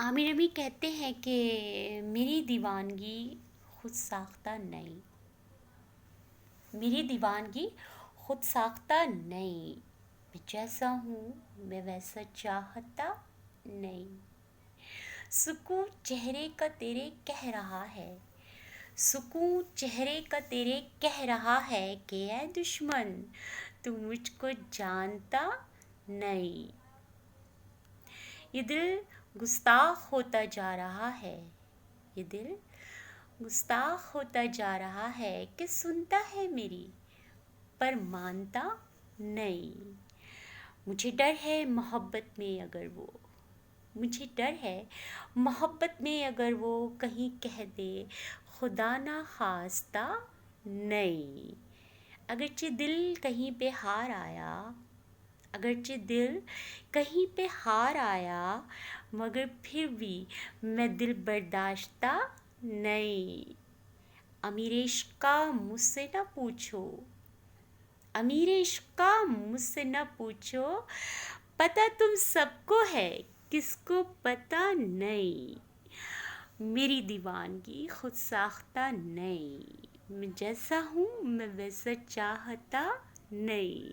आमिर अमी कहते हैं कि मेरी दीवानगी खुद साख्ता नहीं। मेरी दीवानगी खुद साख्ता नहीं। मैं जैसा हूँ मैं वैसा चाहता नहीं। सुकून चेहरे का तेरे कह रहा है। सुकून चेहरे का तेरे कह रहा है कि ऐ दुश्मन तू मुझको जानता नहीं। ये दिल गुस्ताख होता जा रहा है। ये दिल गुस्ताख होता जा रहा है कि सुनता है मेरी पर मानता नहीं। मुझे डर है मोहब्बत में अगर वो मुझे डर है मोहब्बत में अगर वो कहीं कह दे खुदा ना खास्ता नहीं। अगरचे दिल कहीं पे हार आया अगरचे दिल कहीं पे हार आया मगर फिर भी मैं दिल बर्दाश्ता नहीं। अमीर इश्क का मुझसे न पूछो। अमीर इश्क का मुझसे न पूछो। पता तुम सबको है किसको पता नहीं। मेरी दीवानगी खुद साख्ता नहीं। मैं जैसा हूँ मैं वैसा चाहता नहीं।